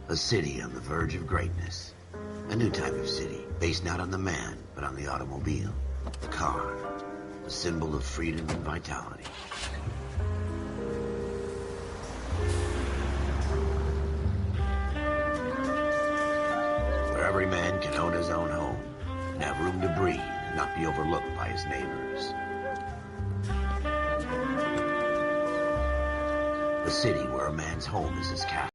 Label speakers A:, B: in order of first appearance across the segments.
A: A city on the verge of greatness. A new type of city, based not on the man, but on the automobile. The car. The symbol of freedom and vitality. Where every man can own his own home, and have room to breathe, and not be overlooked by his neighbors. A city where a man's home is his castle.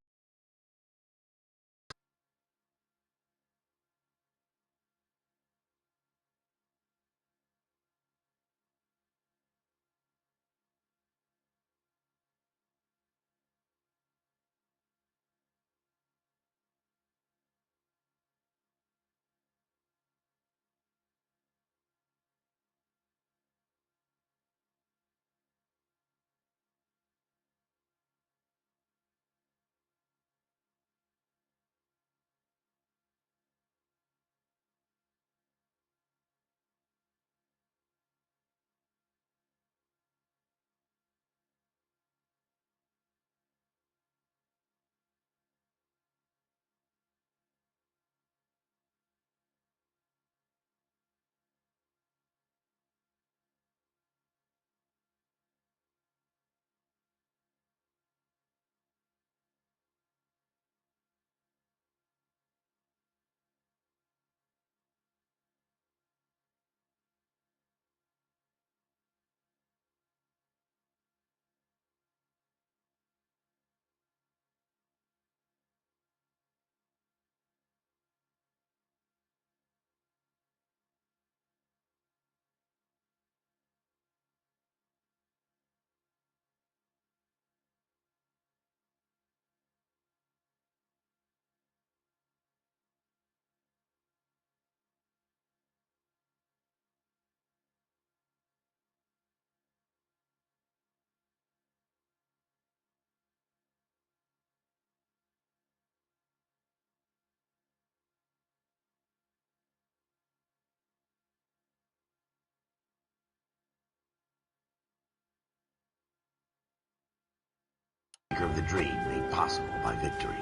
A: Of the dream made possible by victory.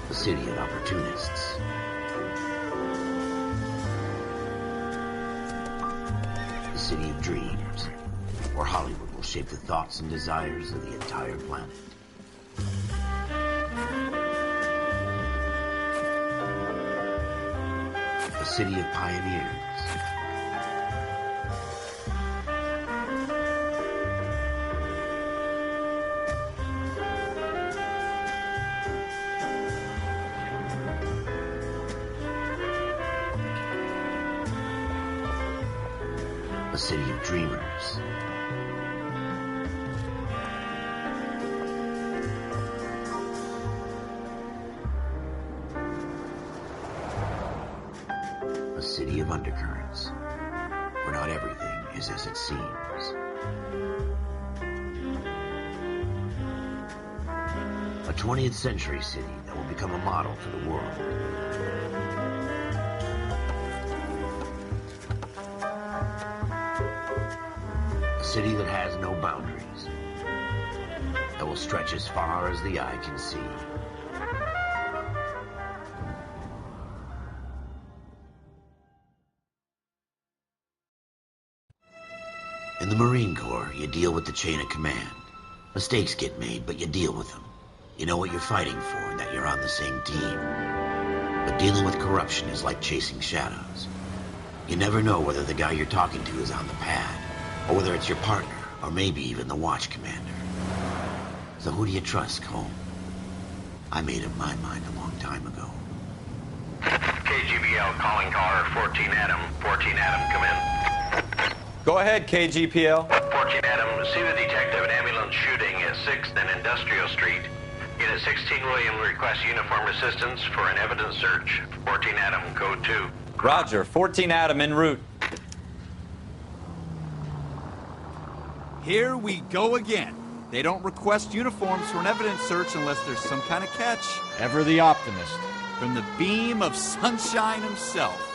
A: A city of opportunists. The city of dreams, where Hollywood will shape the thoughts and desires of the entire planet. A city of pioneers. A city of dreamers. A city of undercurrents, where not everything is as it seems. A 20th century city that will become a model for the world. A city that has no boundaries, that will stretch as far as the eye can see. In the Marine Corps, you deal with the chain of command. Mistakes get made, but you deal with them. You know what you're fighting for and that you're on the same team. But dealing with corruption is like chasing shadows. You never know whether the guy you're talking to is on the pad, or whether it's your partner, or maybe even the watch commander. So who do you trust, Cole? I made up my mind a long time ago.
B: KGBL calling caller 14 Adam. 14 Adam, come in.
C: Go ahead, KGPL.
B: 14 Adam, see the detective, an ambulance shooting at 6th and Industrial Street. Unit 16 William requests uniform assistance for an evidence search. 14 Adam, code 2.
C: Roger, 14 Adam en route.
D: Here we go again. They don't request uniforms for an evidence search unless there's some kind of catch.
E: Ever the optimist.
D: From the beam of sunshine himself.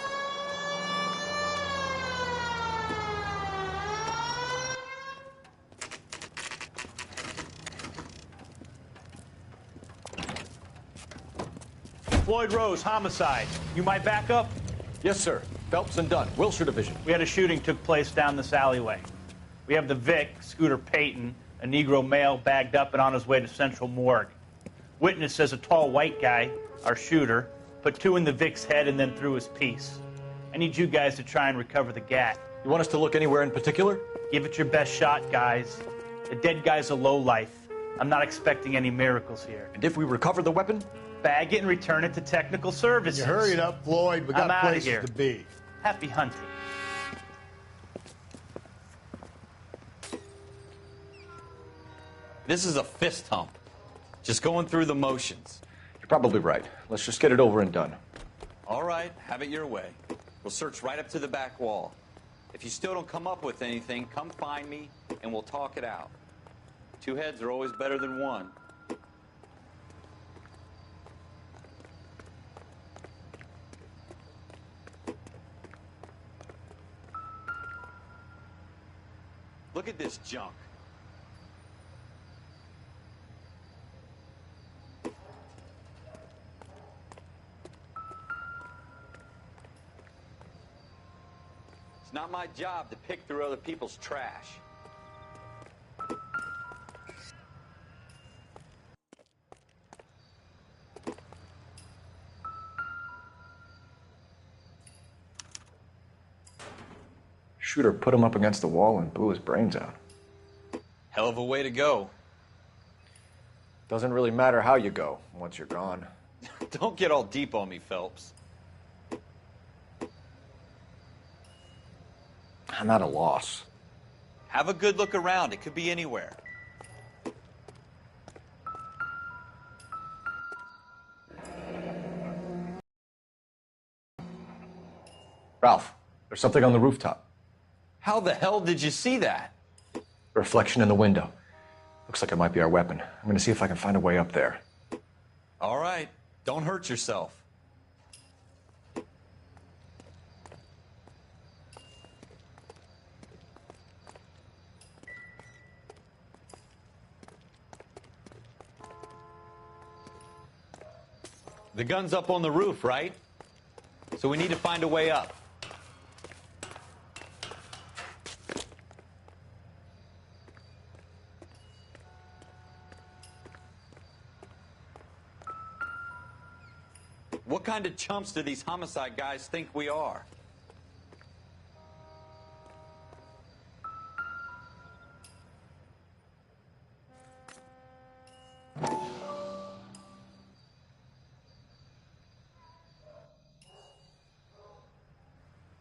F: Floyd Rose, homicide. You might back up?
E: Yes, sir. Phelps and Dunn, Wilshire Division.
F: We had a shooting took place down this alleyway. We have the Vic, Scooter Payton, a Negro male bagged up and on his way to Central Morgue. Witness says a tall white guy, our shooter, put 2 in the Vic's head and then threw his piece. I need you guys to try and recover the gat.
E: You want us to look anywhere in particular?
F: Give it your best shot, guys. The dead guy's a lowlife. I'm not expecting any miracles here.
E: And if we recover the weapon?
F: Bag it and return it to technical services.
G: You hurry it up, Floyd. We got
F: I'm
G: places
F: here.
G: to be.
F: Happy hunting.
C: This is a fist hump. Just going through the motions.
E: You're probably right. Let's just get it over and done.
C: All right, have it your way. We'll search right up to the back wall. If you still don't come up with anything, come find me and we'll talk it out. 2 heads are always better than 1. Look at this junk. It's not my job to pick through other people's trash.
E: Shooter put him up against the wall and blew his brains out.
C: Hell of a way to go.
E: Doesn't really matter how you go once you're gone.
C: Don't get all deep on me, Phelps.
E: I'm at a loss.
C: Have a good look around. It could be anywhere.
E: Ralph, there's something on the rooftop.
C: How the hell did you see that?
E: A reflection in the window. Looks like it might be our weapon. I'm going to see if I can find a way up there.
C: All right. Don't hurt yourself. The gun's up on the roof, right? So we need to find a way up. What kind of chumps do these homicide guys think we are?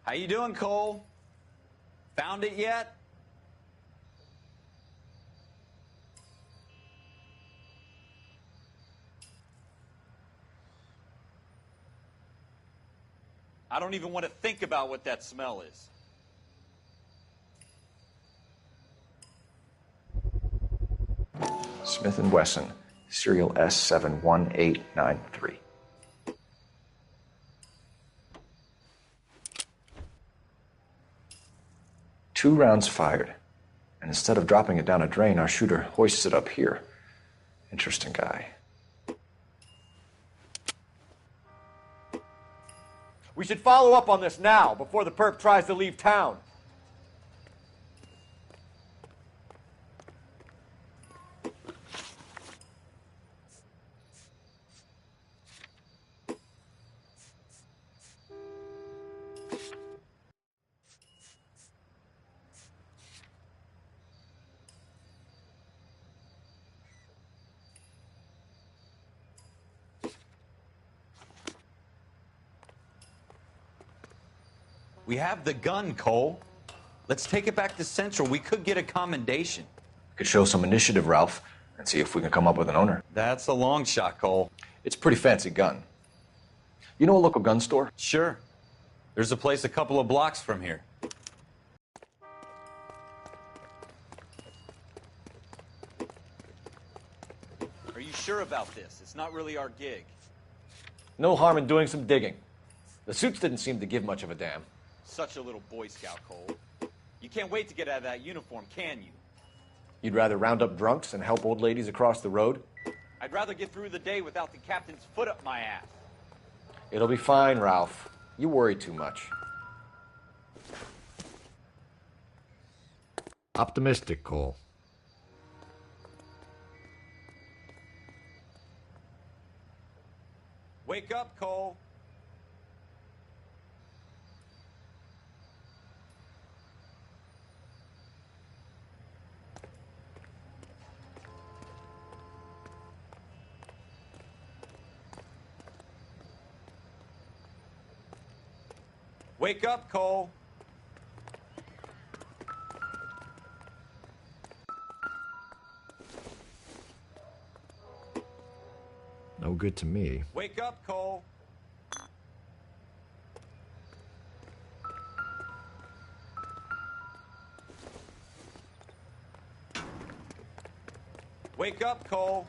C: How you doing, Cole? Found it yet? I don't even want to think about what that smell is.
E: Smith & Wesson, serial S71893. Two rounds fired, and instead of dropping it down a drain, our shooter hoists it up here. Interesting guy.
H: We should follow up on this now, before the perp tries to leave town.
C: We have the gun, Cole. Let's take it back to Central. We could get a commendation.
E: We could show some initiative, Ralph, and see if we can come up with an owner.
C: That's a long shot, Cole.
E: It's a pretty fancy gun. You know a local gun store?
C: Sure. There's a place a couple of blocks from here. sure about this. It's not really our gig.
E: No harm in doing some digging. The suits didn't seem to give much of a damn.
C: Such a little Boy Scout, Cole. You can't wait to get out of that uniform, can you?
E: You'd rather round up drunks and help old ladies across the road?
C: I'd rather get through the day without the captain's foot up my ass.
E: It'll be fine, Ralph. You worry too much.
I: Optimistic, Cole.
C: Wake up, Cole. Wake up, Cole.
I: No good to me.
C: Wake up, Cole. Wake up, Cole.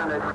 J: surrounded.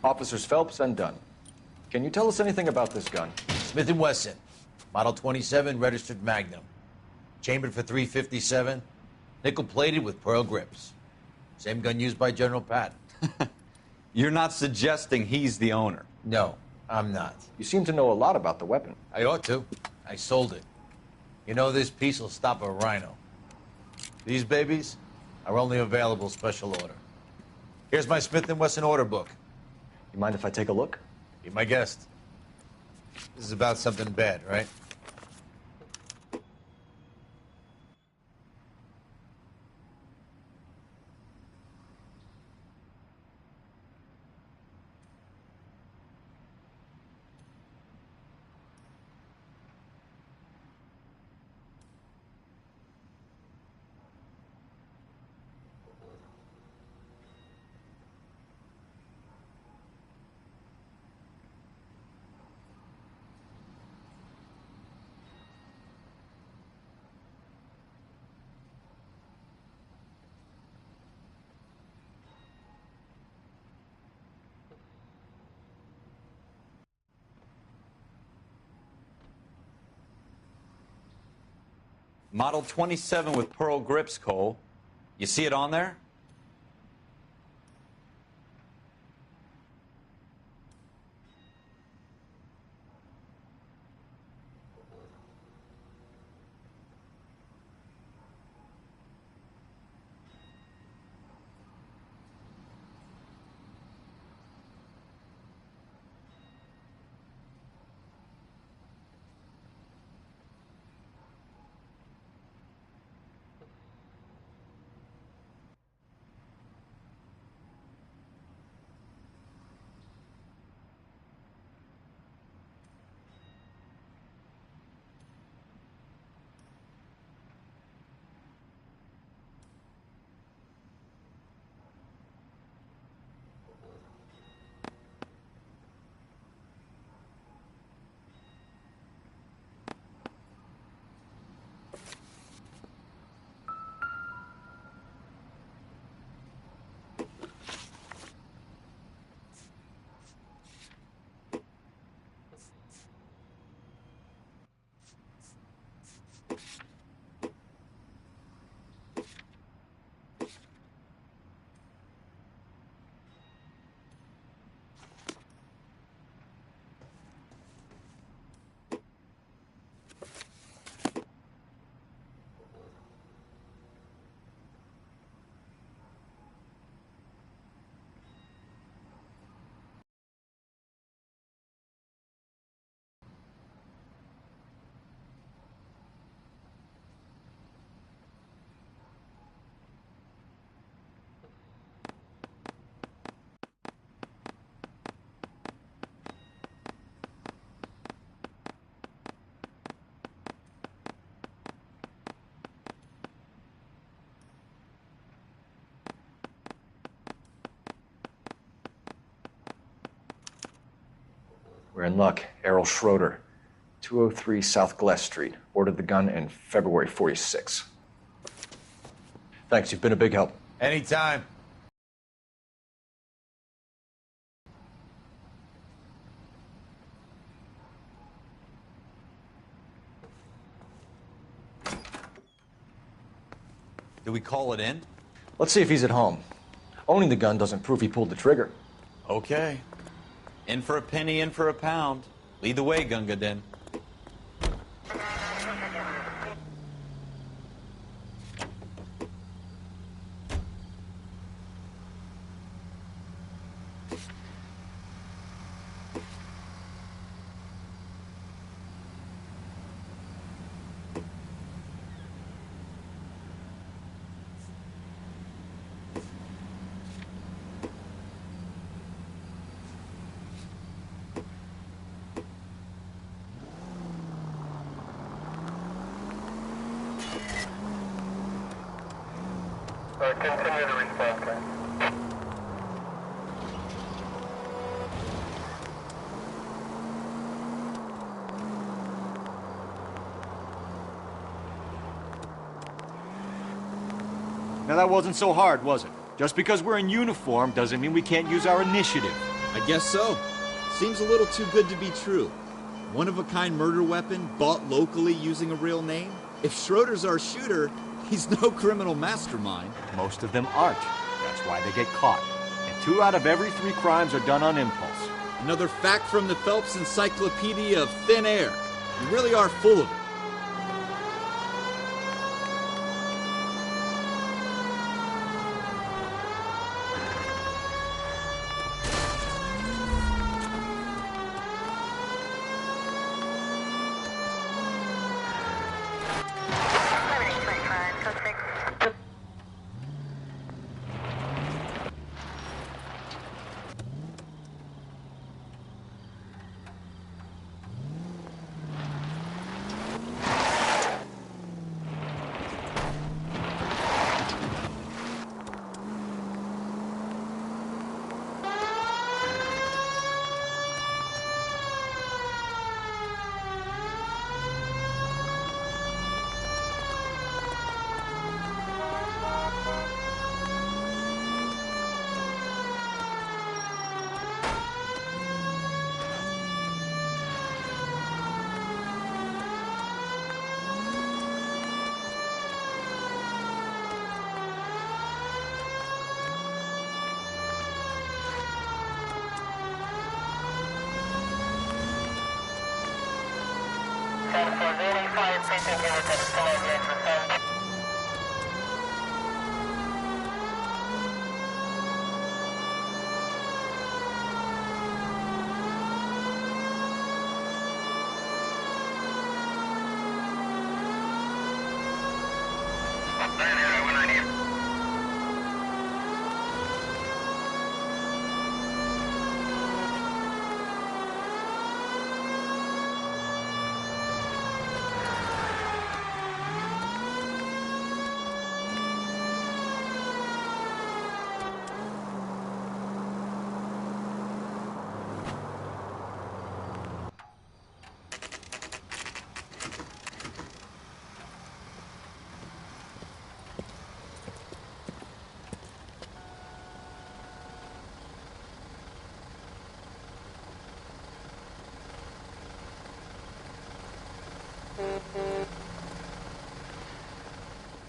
E: Officers Phelps and Dunn. Can you tell us anything about this gun?
K: Smith & Wesson, Model 27, registered Magnum. Chambered for .357, nickel-plated with pearl grips. Same gun used by General Patton.
C: You're not suggesting he's the owner?
K: No, I'm not.
E: You seem to know a lot about the weapon.
K: I ought to. I sold it. You know, this piece will stop a rhino. These babies are only available special order. Here's my Smith & Wesson order book.
E: You mind if I take a look?
K: Be my guest. This is about something bad, right?
C: Model 27 with pearl grips, Cole. You see it on there?
E: We're in luck. Errol Schroeder, 203 South Glass Street. Ordered the gun in February '46. Thanks, you've been a big help.
K: Anytime.
C: Do we call it in?
E: Let's see if he's at home. Owning the gun doesn't prove he pulled the trigger.
C: Okay. In for a penny, in for a pound. Lead the way, Gunga Din.
B: Continue the response time.
H: Now that wasn't so hard, was it? Just because we're in uniform doesn't mean we can't use our initiative.
D: I guess so. Seems a little too good to be true. One-of-a-kind murder weapon bought locally using a real name? If Schroeder's our shooter, he's no criminal mastermind.
H: Most of them aren't. That's why they get caught. And 2 out of every 3 crimes are done on impulse.
D: Another fact from the Phelps Encyclopedia of Thin Air. You really are full of it.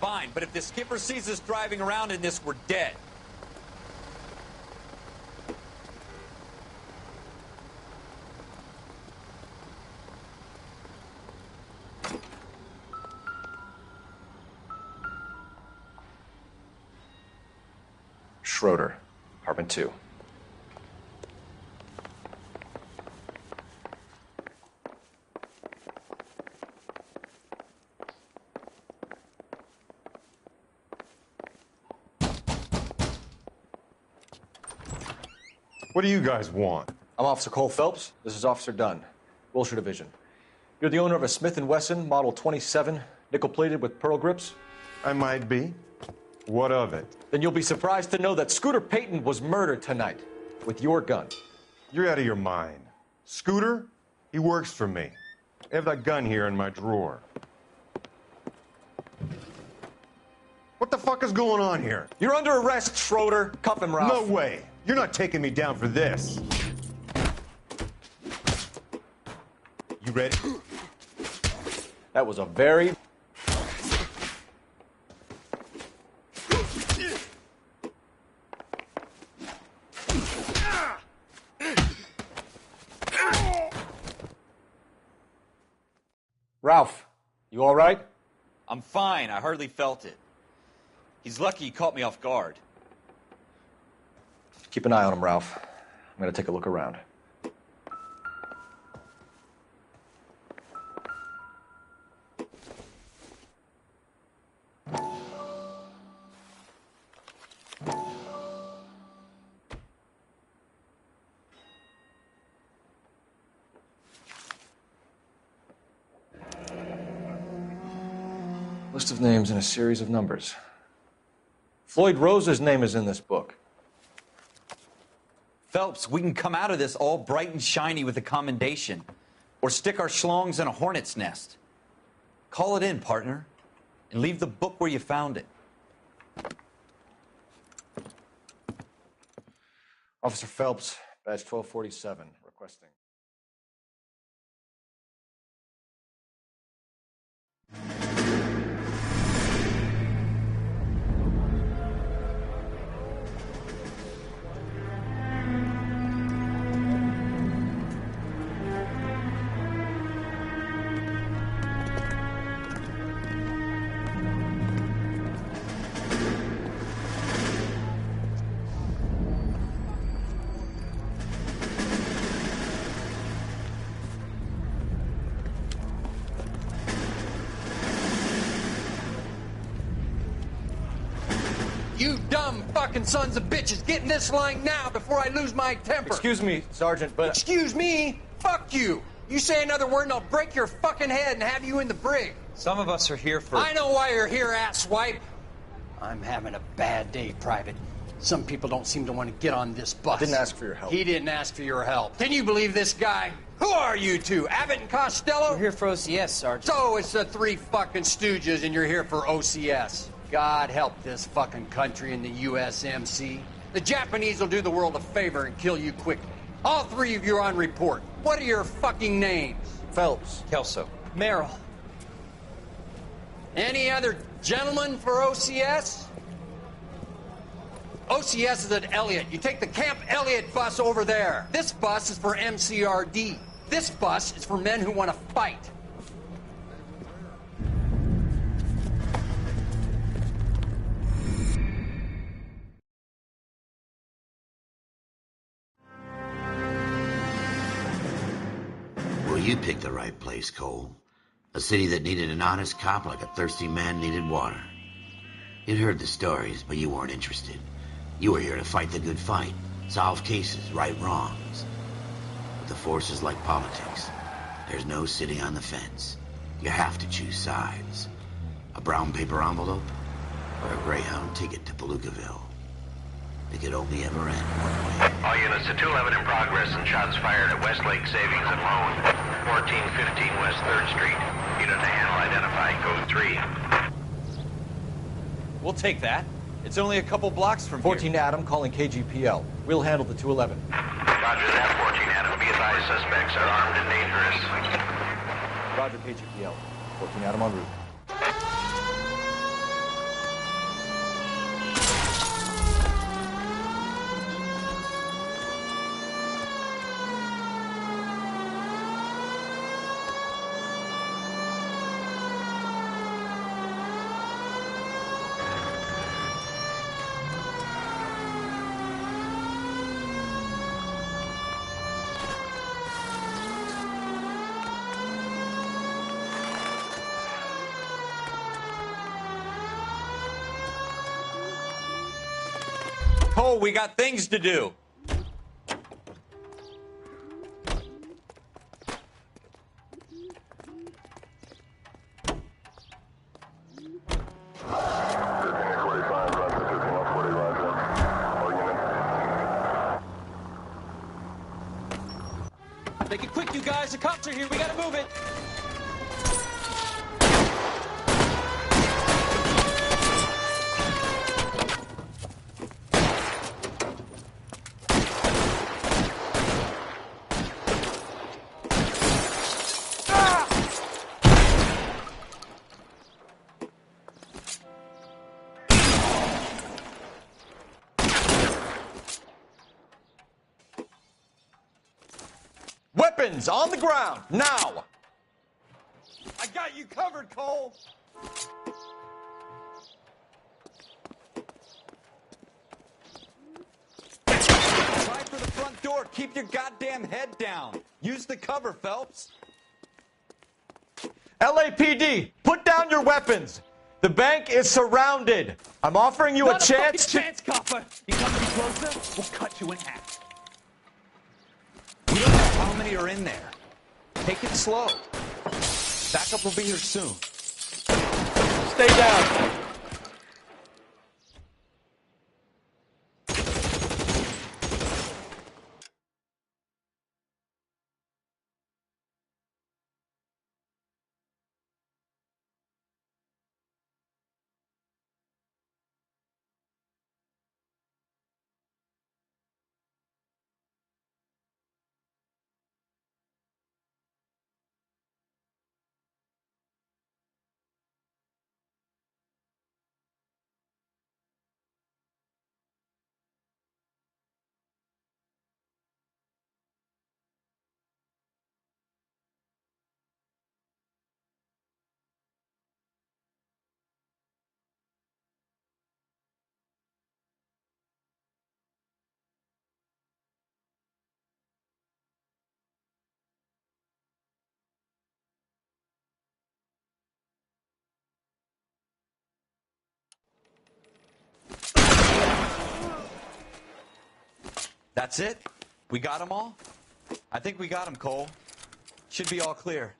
C: Fine, but if the skipper sees us driving around in this, we're dead.
E: Schroeder, apartment 2.
J: What do you guys want?
E: I'm Officer Cole Phelps. This is Officer Dunn, Wilshire Division. You're the owner of a Smith & Wesson Model 27, nickel-plated with pearl grips?
J: I might be. What of it?
E: Then you'll be surprised to know that Scooter Payton was murdered tonight with your gun.
J: You're out of your mind. Scooter? He works for me. I have that gun here in my drawer. What the fuck is going on here?
E: You're under arrest, Schroeder. Cuff him, Ralph.
J: No way. You're not taking me down for this. You ready?
E: That was a very... Ralph, you all right?
C: I'm fine. I hardly felt it. He's lucky he caught me off guard.
E: Keep an eye on him, Ralph. I'm going to take a look around. List of names and a series of numbers. Floyd Rose's name is in this book.
C: Phelps, we can come out of this all bright and shiny with a commendation. Or stick our schlongs in a hornet's nest. Call it in, partner. And leave the book where you found it.
E: Officer Phelps, badge 1247, requesting.
K: You dumb fucking sons of bitches, get in this line now before I lose my temper.
E: Excuse me, Sergeant, but...
K: Excuse me? Fuck you. You say another word and I'll break your fucking head and have you in the brig.
C: Some of us are here for...
K: I know why you're here, asswipe. I'm having a bad day, Private. Some people don't seem to want to get on this bus.
E: I didn't ask for your help.
K: He didn't ask for your help. Can you believe this guy? Who are you two? Abbott and Costello?
L: We're here for OCS, Sergeant.
K: So it's the three fucking stooges and you're here for OCS. God help this fucking country and the USMC. The Japanese will do the world a favor and kill you quickly. All three of you are on report. What are your fucking names?
E: Phelps.
C: Kelso.
L: Merrill.
K: Any other gentlemen for OCS? OCS is at Elliott. You take the Camp Elliott bus over there. This bus is for MCRD. This bus is for men who want to fight.
A: Well, you picked the right place, Cole. A city that needed an honest cop like a thirsty man needed water. You'd heard the stories, but you weren't interested. You were here to fight the good fight, solve cases, right wrongs. But the force is like politics. There's no sitting on the fence. You have to choose sides. A brown paper envelope or a Greyhound ticket to Palookaville. It could only ever end one way.
B: All units to 211 in progress and shots fired at Westlake Savings and Loan, 1415 West 3rd Street. Unit to handle identified, code 3.
C: We'll take that. It's only a couple blocks from
E: 14
C: here.
E: Adam calling KGPL. We'll handle the 211.
B: Roger that, 14 Adam. Be advised, suspects are armed and dangerous.
E: Roger, KGPL. 14 Adam en route.
C: Cole, we got things to do.
L: Make it quick, you guys. The cops are here. We gotta move it.
E: Weapons on the ground, now!
C: I got you covered, Cole! Try for the front door. Keep your goddamn head down. Use the cover, Phelps.
E: LAPD, put down your weapons. The bank is surrounded. I'm offering you a chance to...
C: chance, copper. You come any closer, we'll cut you in half. We don't know how many are in there. Take it slow. Backup will be here soon.
E: Stay down.
C: That's it? We got them all? I think we got them, Cole. Should be all clear.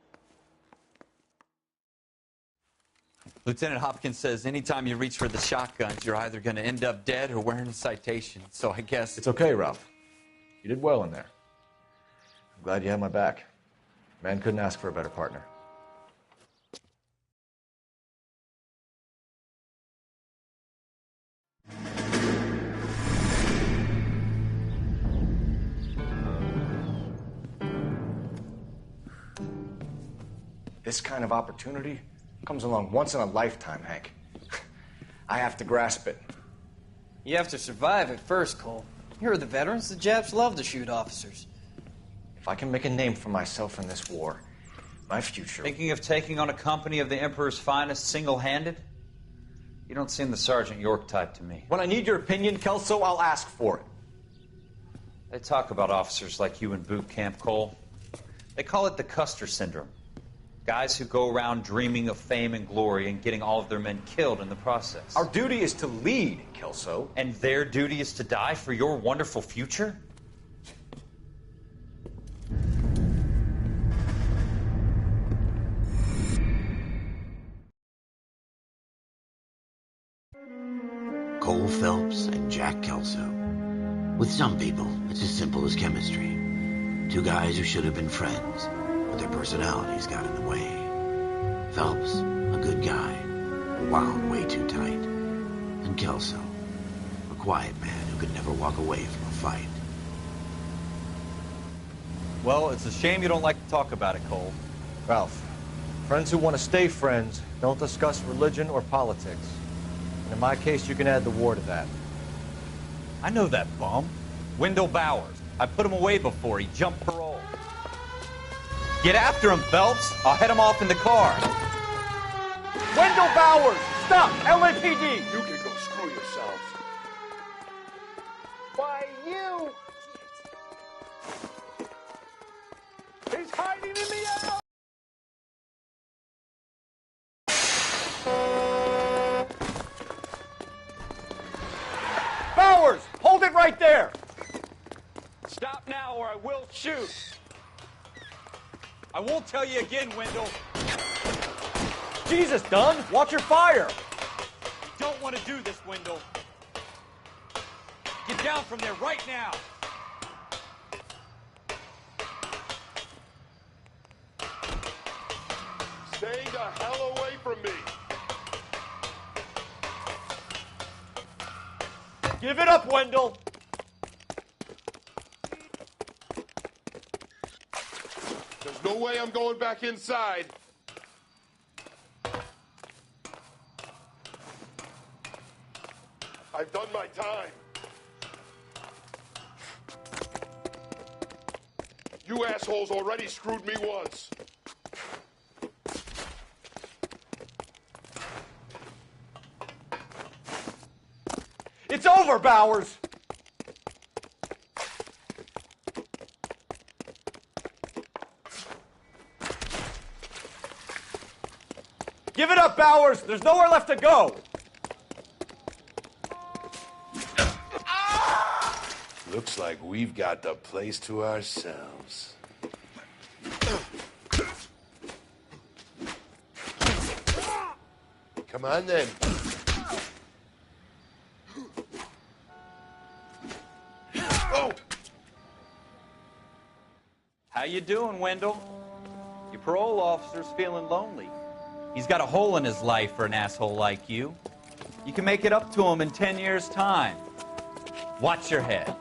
C: Lieutenant Hopkins says anytime you reach for the shotguns, you're either going to end up dead or wearing a citation. So I guess...
E: It's okay, Ralph. You did well in there. I'm glad you had my back. Man couldn't ask for a better partner. This kind of opportunity comes along once in a lifetime, Hank. I have to grasp it.
L: You have to survive it first, Cole. Here are the veterans. The Japs love to shoot officers.
E: If I can make a name for myself in this war, my future...
C: Thinking of taking on a company of the Emperor's finest single-handed? You don't seem the Sergeant York type to me.
E: When I need your opinion, Kelso, I'll ask for it.
C: They talk about officers like you in boot camp, Cole. They call it the Custer syndrome. Guys who go around dreaming of fame and glory and getting all of their men killed in the process.
E: Our duty is to lead, Kelso.
C: And their duty is to die for your wonderful future?
A: Cole Phelps and Jack Kelso. With some people, it's as simple as chemistry. Two guys who should have been friends, but their personalities got in the way. Phelps, a good guy, wound way too tight. And Kelso, a quiet man who could never walk away from a fight.
C: Well, it's a shame you don't like to talk about it, Cole.
E: Ralph, friends who want to stay friends don't discuss religion or politics. And in my case, you can add the war to that.
C: I know that bum. Wendell Bowers. I put him away before. He jumped parole. Get after him, Phelps. I'll head him off in the car.
E: Wendell Bowers! Stop! LAPD!
M: You can go screw yourselves. Why, you! He's hiding in the alley!
E: Bowers! Hold it right there!
C: Stop now or I will shoot. I won't tell you again, Wendell.
E: Jesus, Dunn! Watch your fire!
C: You don't want to do this, Wendell. Get down from there right now.
M: Stay the hell away from me!
E: Give it up, Wendell!
M: There's no way I'm going back inside. I've done my time. You assholes already screwed me once.
H: It's over, Bowers! Give it up, Bowers! There's nowhere left to go!
M: Looks like we've got the place to ourselves. Come on, then. Oh!
C: How you doing, Wendell? Your parole officer's feeling lonely. He's got a hole in his life for an asshole like you. You can make it up to him in 10 years' time. Watch your head.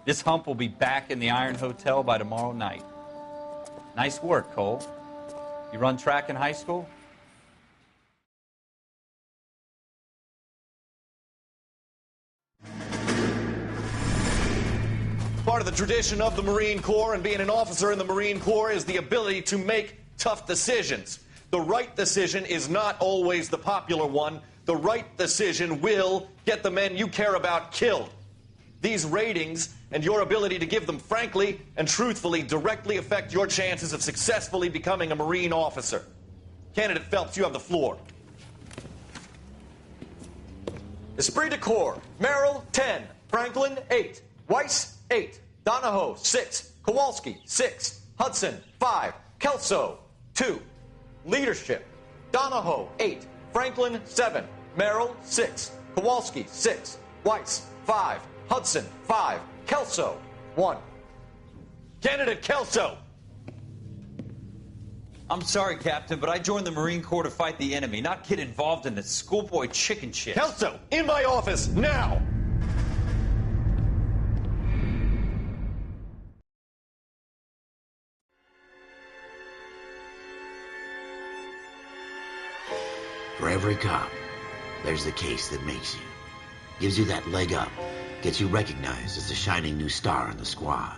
C: This hump will be back in the Iron Hotel by tomorrow night. Nice work, Cole. You run track in high school?
N: Part of the tradition of the Marine Corps and being an officer in the Marine Corps is the ability to make tough decisions. The right decision is not always the popular one. The right decision will get the men you care about killed. These ratings and your ability to give them frankly and truthfully directly affect your chances of successfully becoming a Marine officer. Candidate Phelps, you have the floor. Esprit de Corps, Merrill, 10. Franklin, 8. Weiss, 8. Donahoe, 6. Kowalski, 6. Hudson, 5. Kelso, 2. Leadership, Donahoe, 8. Franklin, 7. Merrill, 6. Kowalski, 6. Weiss, 5. Hudson, 5. Kelso, 1. Candidate Kelso.
C: I'm sorry, Captain, but I joined the Marine Corps to fight the enemy, not get involved in this schoolboy chicken shit.
N: Kelso, in my office, now!
A: For every cop, there's the case that makes you. Gives you that leg up. Gets you recognized as the shining new star in the squad.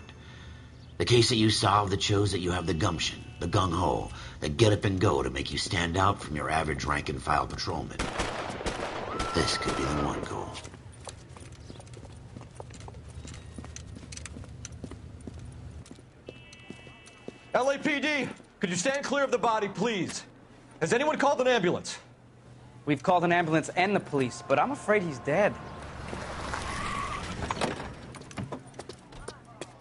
A: The case that you solve that shows that you have the gumption, the gung-ho, the get up and go to make you stand out from your average rank-and-file patrolman. This could be the one, Cole.
N: LAPD, could you stand clear of the body, please? Has anyone called an ambulance?
O: We've called an ambulance and the police, but I'm afraid he's dead.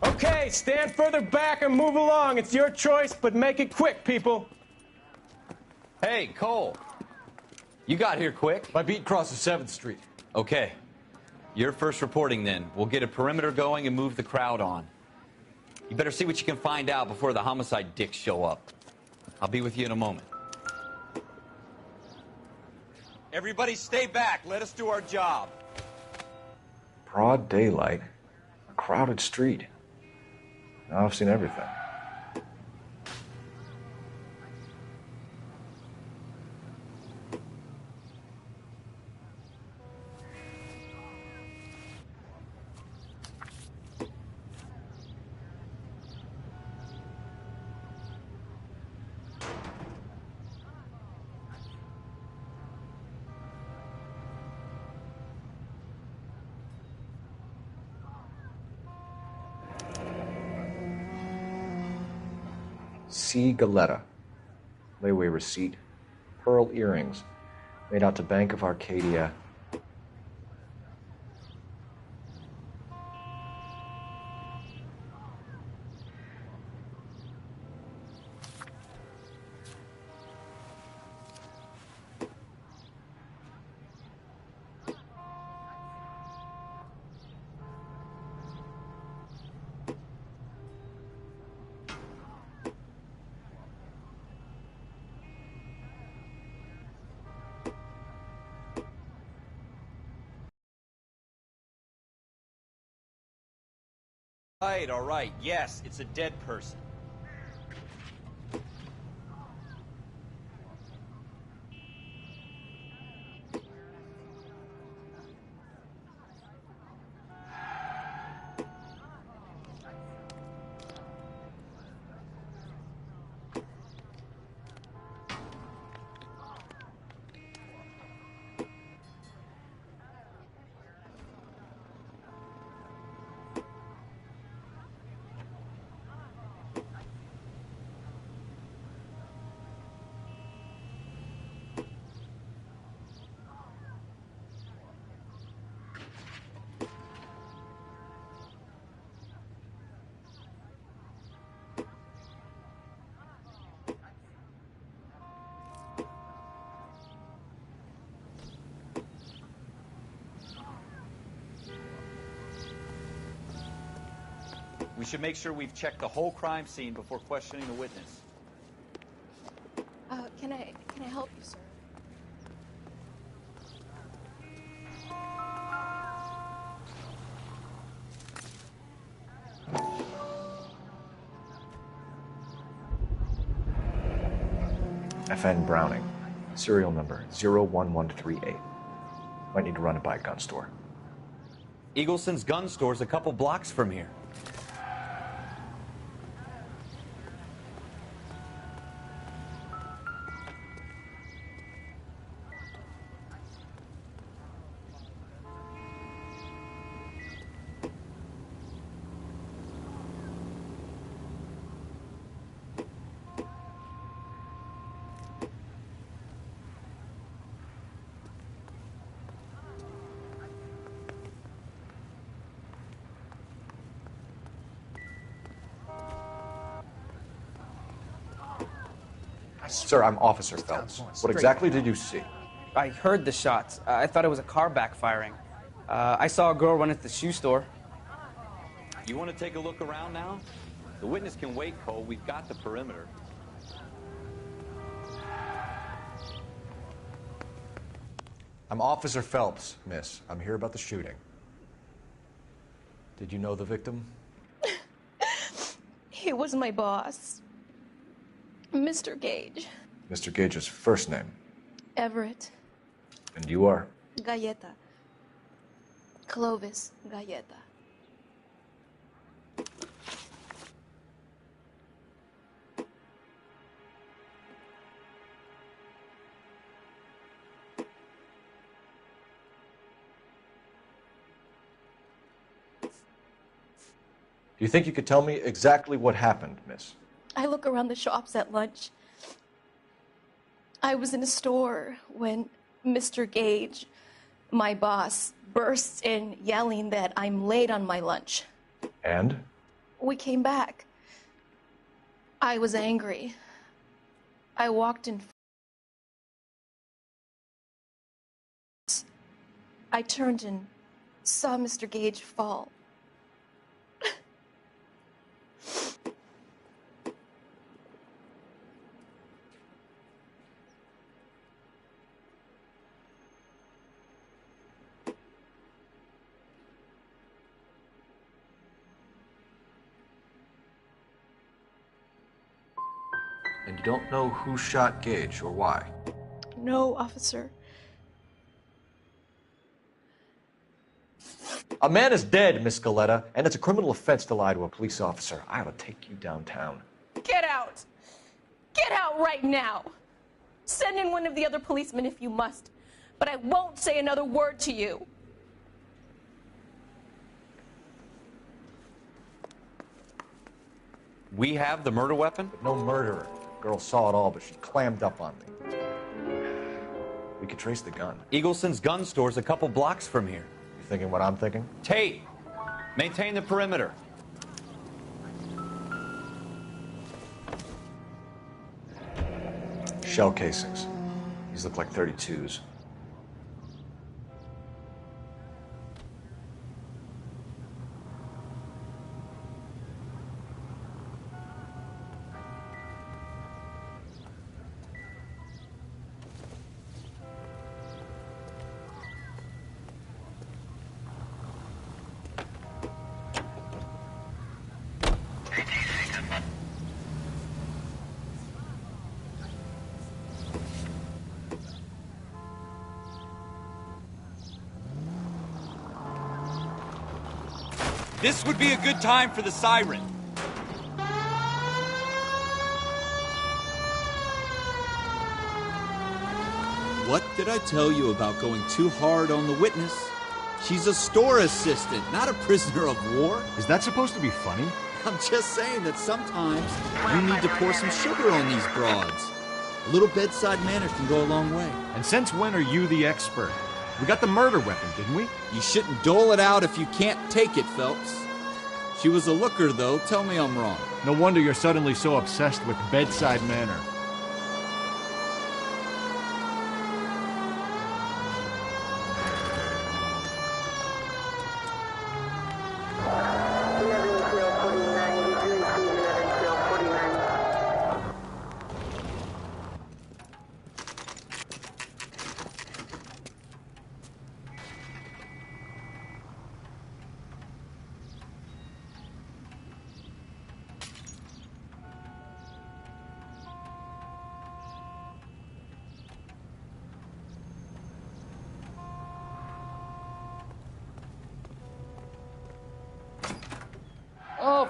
P: Okay, stand further back and move along. It's your choice, but make it quick, people.
C: Hey, Cole. You got here quick.
N: My beat crosses 7th Street.
C: Okay. You're first reporting then. We'll get a perimeter going and move the crowd on. You better see what you can find out before the homicide dicks show up. I'll be with you in a moment. Everybody stay back. Let us do our job.
E: Broad daylight, a crowded street. Now I've seen everything. C. Galetta. Layaway receipt. Pearl earrings. Made out to Bank of Arcadia.
C: All right. Yes, it's a dead person. We should make sure we've checked the whole crime scene before questioning the witness.
Q: Can I help you, sir?
E: FN Browning, serial number 01138. Might need to run it by a gun store.
C: Eagleson's gun store's a couple blocks from here.
E: Sir, I'm Officer Phelps. What exactly did you see?
O: I heard the shots. I thought it was a car backfiring. I saw a girl run into the shoe store.
C: You want to take a look around now? The witness can wait, Cole. We've got the perimeter.
E: I'm Officer Phelps, miss. I'm here about the shooting. Did you know the victim?
Q: He was my boss, Mr. Gage.
E: Mr. Gage's first name.
Q: Everett.
E: And you are?
Q: Galleta. Clovis Galleta.
E: Do you think you could tell me exactly what happened, miss?
Q: I look around the shops at lunch. I was in a store when Mr. Gage, my boss, bursts in yelling that I'm late on my lunch.
E: And?
Q: We came back. I was angry. I walked in. I turned and saw Mr. Gage fall.
E: And you don't know who shot Gage or why?
Q: No, officer.
E: A man is dead, Miss Galleta, and it's a criminal offense to lie to a police officer. I ought to take you downtown.
Q: Get out! Get out right now! Send in one of the other policemen if you must, but I won't say another word to you.
C: We have the murder weapon?
E: But no murderer. Girl saw it all, but she clammed up on me. We could trace the gun.
C: Eagleson's gun store's a couple blocks from here.
E: You thinking what I'm thinking?
C: Tate, maintain the perimeter.
E: Shell casings. These look like 32s.
R: This would be a good time for the siren.
D: What did I tell you about going too hard on the witness? She's a store assistant, not a prisoner of war.
H: Is that supposed to be funny?
D: I'm just saying that sometimes you need to pour some sugar on these broads. A little bedside manner can go a long way.
H: And since when are you the expert? We got the murder weapon, didn't we?
D: You shouldn't dole it out if you can't take it, Phelps. She was a looker, though. Tell me I'm wrong.
H: No wonder you're suddenly so obsessed with bedside manner.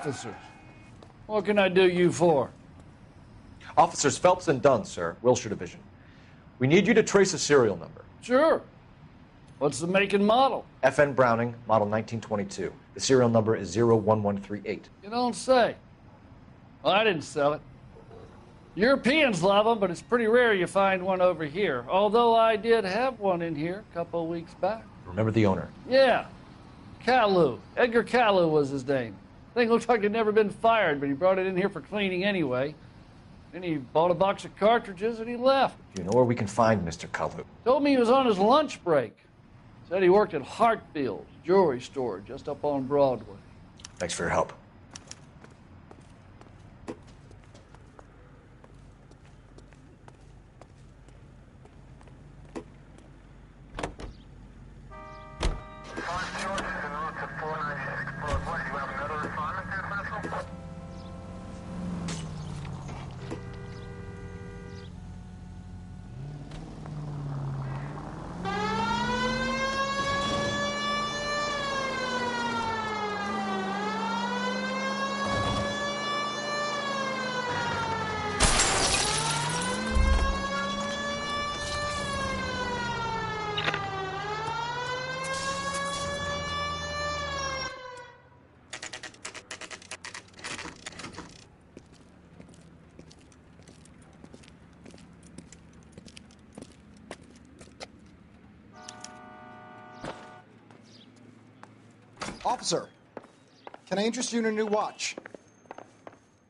S: officers. What can I do you for?
E: Officers Phelps and Dunn, sir, Wilshire Division. We need you to trace a serial number.
S: Sure. What's the make and model?
E: FN Browning, model 1922. The serial number is 01138.
S: You don't say. Well, I didn't sell it. Europeans love them, but it's pretty rare you find one over here. Although I did have one in here a couple of weeks back.
E: Remember the owner?
S: Yeah. Kalu. Edgar Kalu was his name. Thing looked like he'd never been fired, but he brought it in here for cleaning anyway. Then he bought a box of cartridges and he left.
E: Do you know where we can find Mr. Kalu?
S: Told me he was on his lunch break. Said he worked at Hartfield's jewelry store just up on Broadway.
E: Thanks for your help.
T: Officer, can I interest you in a new watch?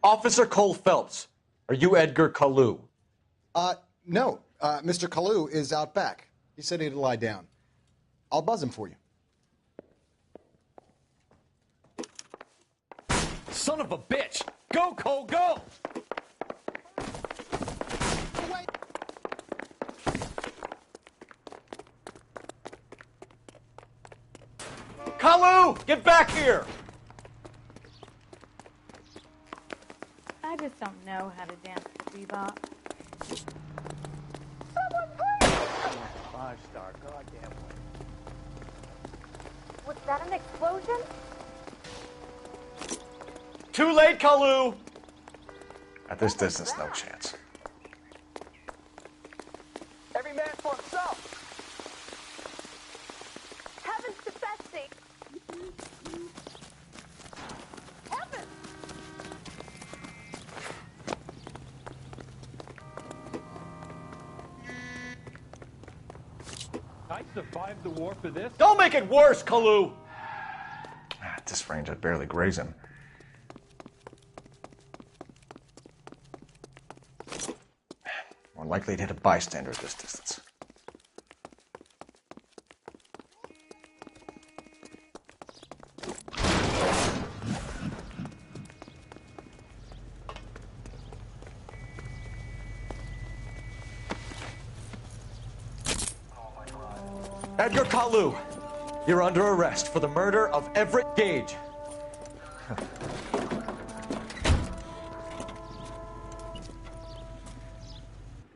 E: Officer Cole Phelps, are you Edgar Kalu?
T: No. Mr. Kalu is out back. He said he'd lie down. I'll buzz him for you.
R: Son of a bitch! Go, Cole, go!
N: Kalu, get back here!
U: I just don't know how to dance the bebop.
F: Five-star, goddamn way.
U: Was that an explosion?
N: Too late, Kalu!
E: At this distance, no chance.
U: Every man for himself. Heavens to Betsy. Heavens.
R: I survived the war for this?
N: Don't make it worse, Kalu!
E: At this range, I'd barely graze him. More likely to hit a bystander at this distance.
N: Edgar Kalu, you're under arrest for the murder of Everett Gage.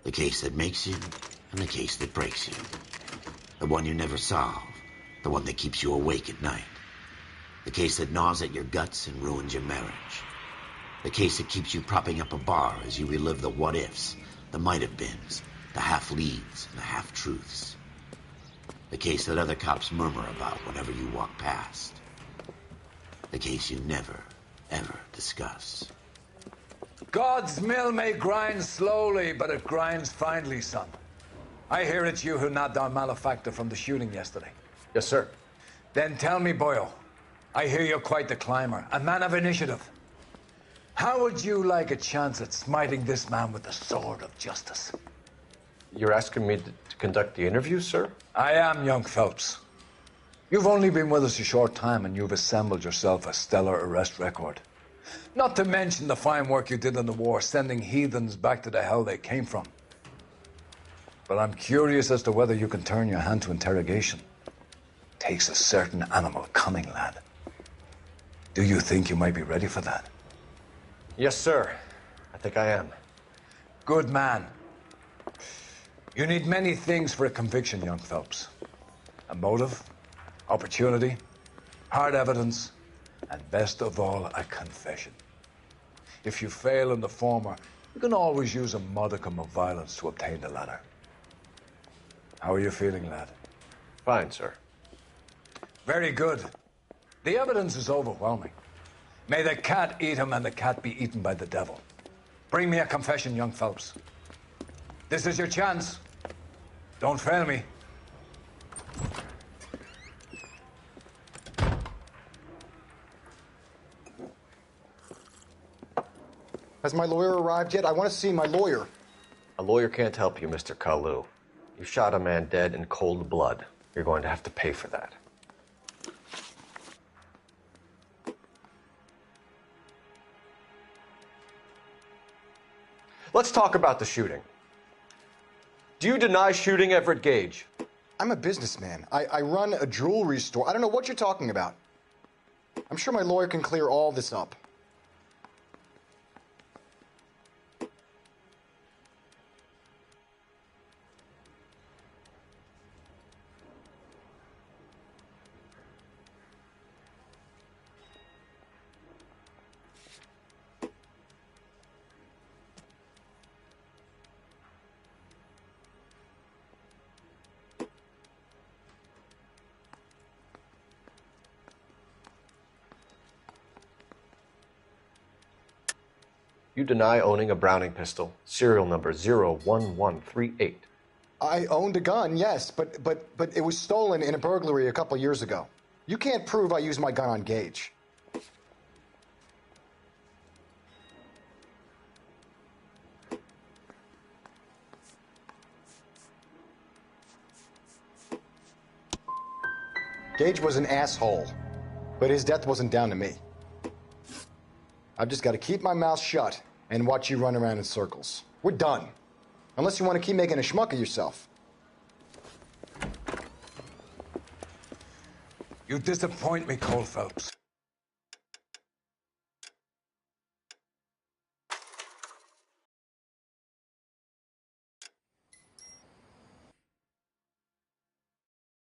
A: The case that makes you, and the case that breaks you. The one you never solve, the one that keeps you awake at night. The case that gnaws at your guts and ruins your marriage. The case that keeps you propping up a bar as you relive the what-ifs, the might-have-beens, the half-leads, and the half-truths. The case that other cops murmur about whenever you walk past. The case you never, ever discuss.
V: God's mill may grind slowly, but it grinds finely, son. I hear it's you who nabbed our malefactor from the shooting yesterday.
E: Yes, sir.
V: Then tell me, boyo, I hear you're quite the climber, a man of initiative. How would you like a chance at smiting this man with the sword of justice?
E: You're asking me to conduct the interview, sir?
V: I am, young Phelps. You've only been with us a short time, and you've assembled yourself a stellar arrest record. Not to mention the fine work you did in the war, sending heathens back to the hell they came from. But I'm curious as to whether you can turn your hand to interrogation. Takes a certain animal cunning, lad. Do you think you might be ready for that?
E: Yes, sir. I think I am.
V: Good man. You need many things for a conviction, young Phelps. A motive, opportunity, hard evidence, And best of all, a confession. If you fail in the former, you can always use a modicum of violence to obtain the latter. How are you feeling, lad?
E: Fine, sir.
V: Very good. The evidence is overwhelming. May the cat eat him and the cat be eaten by the devil. Bring me a confession, young Phelps. This is your chance. Don't fail me.
T: Has my lawyer arrived yet? I want to see my lawyer.
E: A lawyer can't help you, Mr. Kalu. You shot a man dead in cold blood. You're going to have to pay for that. Let's talk about the shooting. Do you deny shooting Everett Gage?
T: I'm a businessman. I run a jewelry store. I don't know what you're talking about. I'm sure my lawyer can clear all this up.
E: You deny owning a Browning pistol, serial number 01138.
T: I owned a gun, yes, but it was stolen in a burglary a couple years ago. You can't prove I used my gun on Gage. Gage was an asshole, but his death wasn't down to me. I've just got to keep my mouth shut and watch you run around in circles. We're done. Unless you want to keep making a schmuck of yourself.
V: You disappoint me, Cole Phelps.